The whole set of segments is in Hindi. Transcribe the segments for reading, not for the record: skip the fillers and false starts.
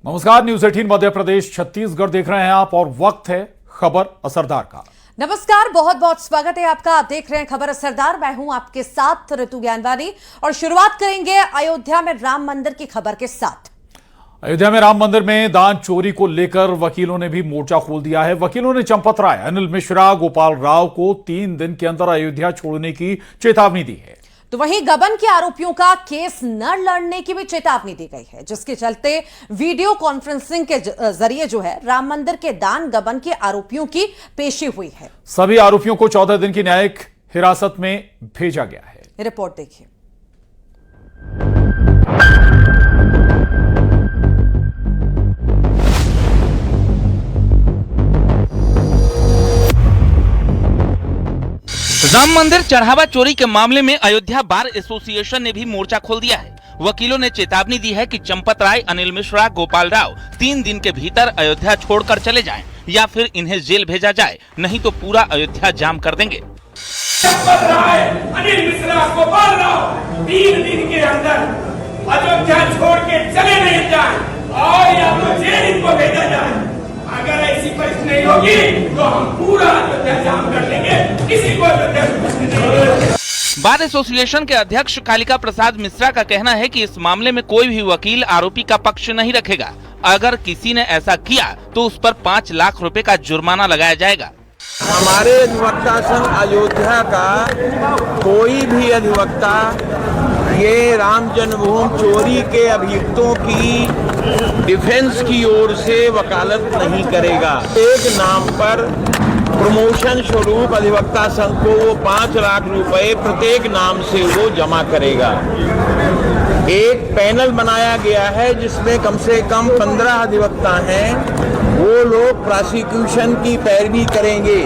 नमस्कार, न्यूज 18 मध्य प्रदेश छत्तीसगढ़ देख रहे हैं आप और वक्त है खबर असरदार का। नमस्कार, बहुत बहुत स्वागत है आपका। आप देख रहे हैं खबर असरदार। मैं हूं आपके साथ ऋतु ज्ञानवानी और शुरुआत करेंगे अयोध्या में राम मंदिर की खबर के साथ। अयोध्या में राम मंदिर में दान चोरी को लेकर वकीलों ने भी मोर्चा खोल दिया है। वकीलों ने चंपत राय, अनिल मिश्रा, गोपाल राव को 3 दिन के अंदर अयोध्या छोड़ने की चेतावनी दी है। तो वहीं गबन के आरोपियों का केस न लड़ने की भी चेतावनी दी गई है, जिसके चलते वीडियो कॉन्फ्रेंसिंग के जरिए जो है राम मंदिर के दान गबन के आरोपियों की पेशी हुई है। सभी आरोपियों को 14 दिन की न्यायिक हिरासत में भेजा गया है। रिपोर्ट देखिए। राम मंदिर चढ़ावा चोरी के मामले में अयोध्या बार एसोसिएशन ने भी मोर्चा खोल दिया है। वकीलों ने चेतावनी दी है कि चंपत राय, अनिल मिश्रा, गोपाल राव 3 दिन के भीतर अयोध्या छोड़कर चले जाएं या फिर इन्हें जेल भेजा जाए, नहीं तो पूरा अयोध्या जाम कर देंगे। चंपत राय, अनिल मिश्रा, गोपाल राव 3 दिन के अंदर अयोध्या छोड़ के चले नहीं जाए और या तो जेल इनको भेजा जाए। अगर ऐसी परिस्थिति नहीं होगी तो हम पूरा अयोध्या जाम कर देंगे, किसी को अयोध्या नहीं। बार एसोसिएशन के अध्यक्ष कालिका प्रसाद मिश्रा का कहना है कि इस मामले में कोई भी वकील आरोपी का पक्ष नहीं रखेगा। अगर किसी ने ऐसा किया तो उस पर 5 लाख रुपए का जुर्माना लगाया जाएगा। हमारे अधिवक्ता संघ अयोध्या का कोई भी अधिवक्ता ये राम जन्मभूमि चोरी के अभियुक्तों की डिफेंस की ओर से वकालत नहीं करेगा। एक नाम पर प्रमोशन स्वरूप अधिवक्ता संघ को वो 5 लाख रुपए प्रत्येक नाम से वो जमा करेगा। एक पैनल बनाया गया है जिसमें कम से कम 15 अधिवक्ता हैं। वो लोग प्रोसिक्यूशन की पैरवी करेंगे।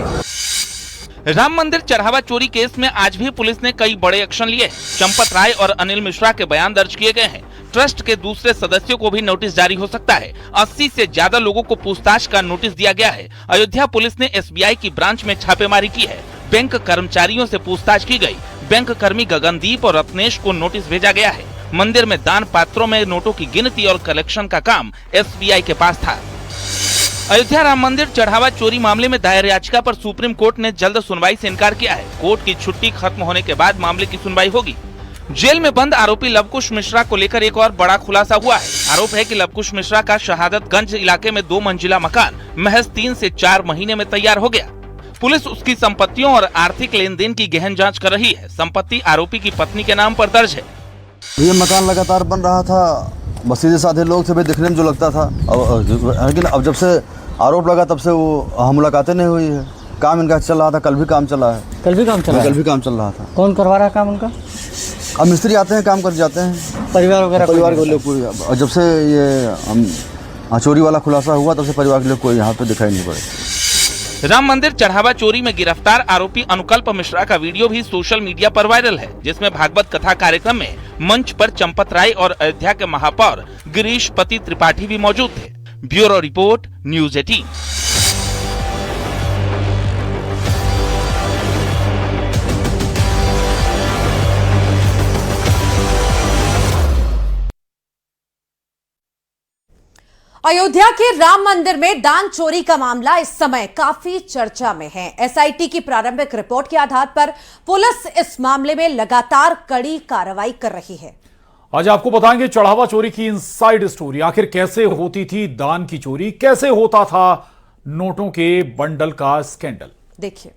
राम मंदिर चढ़ावा चोरी केस में आज भी पुलिस ने कई बड़े एक्शन लिए। चंपत राय और अनिल मिश्रा के बयान दर्ज किए गए हैं। ट्रस्ट के दूसरे सदस्यों को भी नोटिस जारी हो सकता है। 80 से ज्यादा लोगों को पूछताछ का नोटिस दिया गया है। अयोध्या पुलिस ने SBI की ब्रांच में छापेमारी की है। बैंक कर्मचारियों से पूछताछ की गई। बैंक कर्मी गगनदीप और रत्नेश को नोटिस भेजा गया है। मंदिर में दान पात्रों में नोटों की गिनती और कलेक्शन का काम SBI के पास था। अयोध्या राम मंदिर चढ़ावा चोरी मामले में दायर याचिका पर सुप्रीम कोर्ट ने जल्द सुनवाई से इनकार किया है। कोर्ट की छुट्टी खत्म होने के बाद मामले की सुनवाई होगी। जेल में बंद आरोपी लवकुश मिश्रा को लेकर एक और बड़ा खुलासा हुआ है। आरोप है कि लवकुश मिश्रा का शहादतगंज इलाके में 2 मंजिला मकान महज 3 से 4 महीने में तैयार हो गया। पुलिस उसकी संपत्तियों और आर्थिक लेन देन की गहन जाँच कर रही है। संपत्ति आरोपी की पत्नी के नाम पर दर्ज है। ये मकान लगातार बन रहा था, बस सीधे साधे लोग थे, दिखने में जो लगता था। लेकिन अब जब से आरोप लगा तब से वो मुलाकातें नहीं हुई है। काम इनका चल रहा था, कल भी काम चला है। कल भी काम चल रहा था। कौन करवा रहा है काम उनका? अब मिस्त्री आते हैं, काम कर जाते हैं। परिवार के लोग पूरी। जब से ये चोरी वाला खुलासा हुआ तब से परिवार के लोग कोई यहाँ पे दिखाई नहीं पड़े। राम मंदिर चढ़ावा चोरी में गिरफ्तार आरोपी अनुकल्प मिश्रा का वीडियो भी सोशल मीडिया पर वायरल है, जिसमें भागवत कथा कार्यक्रम में मंच पर चंपत राय और अयोध्या के महापौर गिरीश पति त्रिपाठी भी मौजूद थे। Bureau report, news 18। अयोध्या के राम मंदिर में दान चोरी का मामला इस समय काफी चर्चा में है। SIT की प्रारंभिक रिपोर्ट के आधार पर पुलिस इस मामले में लगातार कड़ी कार्रवाई कर रही है। आज आपको बताएंगे चढ़ावा चोरी की इनसाइड स्टोरी। आखिर कैसे होती थी दान की चोरी, कैसे होता था नोटों के बंडल का स्कैंडल। देखिए।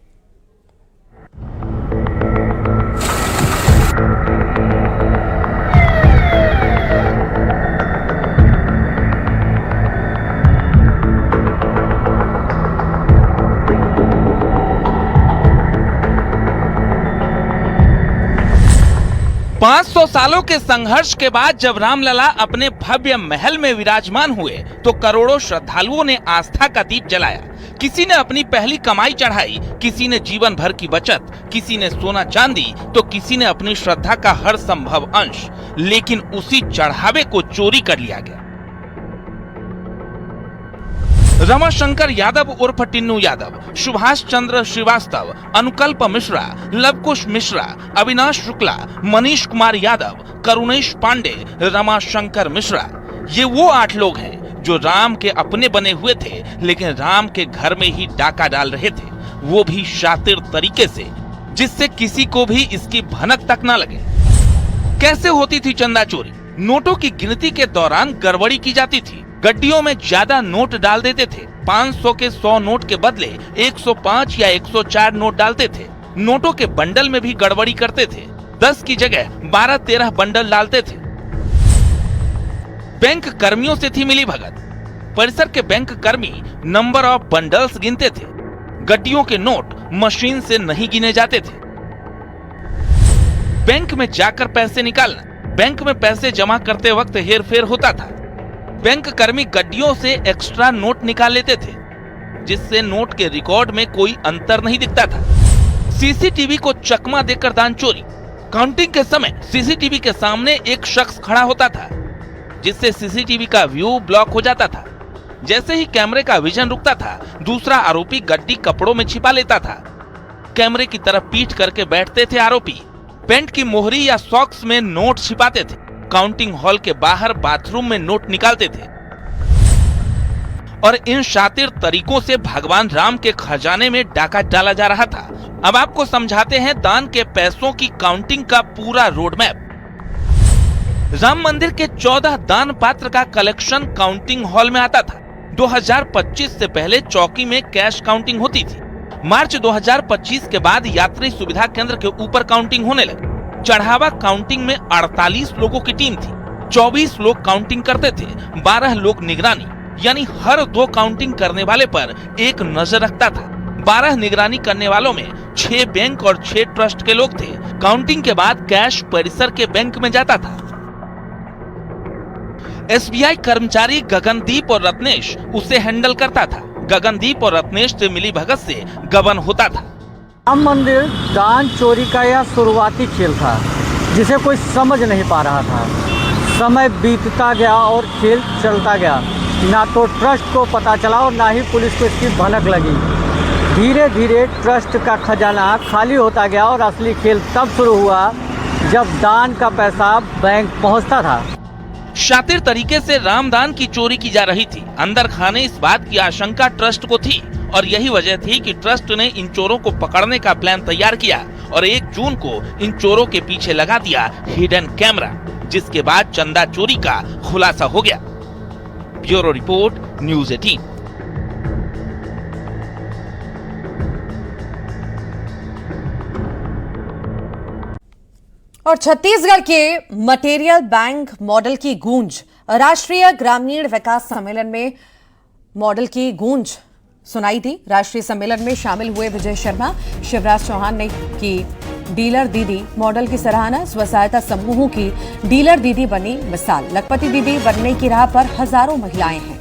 पांच 500 सालों के संघर्ष के बाद जब रामलला अपने भव्य महल में विराजमान हुए तो करोड़ों श्रद्धालुओं ने आस्था का दीप जलाया। किसी ने अपनी पहली कमाई चढ़ाई, किसी ने जीवन भर की बचत, किसी ने सोना चांदी, तो किसी ने अपनी श्रद्धा का हर संभव अंश। लेकिन उसी चढ़ावे को चोरी कर लिया गया। रमाशंकर यादव उर्फ टिन्नू यादव, सुभाष चंद्र श्रीवास्तव, अनुकल्प मिश्रा, लवकुश मिश्रा, अविनाश शुक्ला, मनीष कुमार यादव, करुणेश पांडे, रमाशंकर मिश्रा, ये वो 8 लोग हैं जो राम के अपने बने हुए थे, लेकिन राम के घर में ही डाका डाल रहे थे, वो भी शातिर तरीके से, जिससे किसी को भी इसकी भनक तक ना लगे। कैसे होती थी चंदा चोरी? नोटों की गिनती के दौरान गड़बड़ी की जाती थी। गड्डियों में ज्यादा नोट डाल देते थे। 500 के 100 नोट के बदले 105 या 104 नोट डालते थे। नोटों के बंडल में भी गड़बड़ी करते थे। 10 की जगह 12-13 बंडल डालते थे। बैंक कर्मियों से थी मिली भगत। परिसर के बैंक कर्मी नंबर ऑफ बंडल्स गिनते थे। गड्डियों के नोट मशीन से नहीं गिने जाते थे। बैंक में जाकर पैसे निकालना, बैंक में पैसे जमा करते वक्त हेरफेर होता था। बैंक कर्मी गड्डियों से एक्स्ट्रा नोट निकाल लेते थे, जिससे नोट के रिकॉर्ड में कोई अंतर नहीं दिखता था। सीसीटीवी को चकमा देकर दान चोरी। काउंटिंग के समय सीसीटीवी के सामने एक शख्स खड़ा होता था, जिससे सीसीटीवी का व्यू ब्लॉक हो जाता था। जैसे ही कैमरे का विजन रुकता था, दूसरा आरोपी गड्डी कपड़ों में छिपा लेता था। कैमरे की तरफ पीठ करके बैठते थे आरोपी। पेंट की मोहरी या सॉक्स में नोट छिपाते थे। काउंटिंग हॉल के बाहर बाथरूम में नोट निकालते थे। और इन शातिर तरीकों से भगवान राम के खजाने में डाका डाला जा रहा था। अब आपको समझाते हैं दान के पैसों की काउंटिंग का पूरा रोड मैप। राम मंदिर के 14 दान पात्र का कलेक्शन काउंटिंग हॉल में आता था। 2025 से पहले चौकी में कैश काउंटिंग होती थी। मार्च 2025 के बाद यात्री सुविधा केंद्र के ऊपर काउंटिंग होने लगी। चढ़ावा काउंटिंग में 48 लोगों की टीम थी। 24 लोग काउंटिंग करते थे, 12 लोग निगरानी, यानी हर 2 काउंटिंग करने वाले पर एक नजर रखता था। 12 निगरानी करने वालों में 6 बैंक और 6 ट्रस्ट के लोग थे। काउंटिंग के बाद कैश परिसर के बैंक में जाता था। एसबीआई कर्मचारी गगनदीप और रत्नेश उसे हैंडल करता था। गगनदीप और रत्नेश से मिली भगत से गबन होता था। राम मंदिर दान चोरी का यह शुरुआती खेल था, जिसे कोई समझ नहीं पा रहा था। समय बीतता गया और खेल चलता गया। ना तो ट्रस्ट को पता चला और ना ही पुलिस को इसकी भनक लगी। धीरे धीरे ट्रस्ट का खजाना खाली होता गया और असली खेल तब शुरू हुआ जब दान का पैसा बैंक पहुंचता था। शातिर तरीके से रामदान की चोरी की जा रही थी। अंदर खाने इस बात की आशंका ट्रस्ट को थी और यही वजह थी कि ट्रस्ट ने इन चोरों को पकड़ने का प्लान तैयार किया और 1 जून को इन चोरों के पीछे लगा दिया हिडन कैमरा, जिसके बाद चंदा चोरी का खुलासा हो गया। Bureau report, news 18। और छत्तीसगढ़ के मटेरियल बैंक मॉडल की गूंज, राष्ट्रीय ग्रामीण विकास सम्मेलन में मॉडल की गूंज सुनाई दी। राष्ट्रीय सम्मेलन में शामिल हुए विजय शर्मा, शिवराज चौहान ने की डीलर दीदी मॉडल की सराहना। स्व सहायता समूहों की डीलर दीदी बनी मिसाल। लखपति दीदी बनने की राह पर हजारों महिलाएं हैं।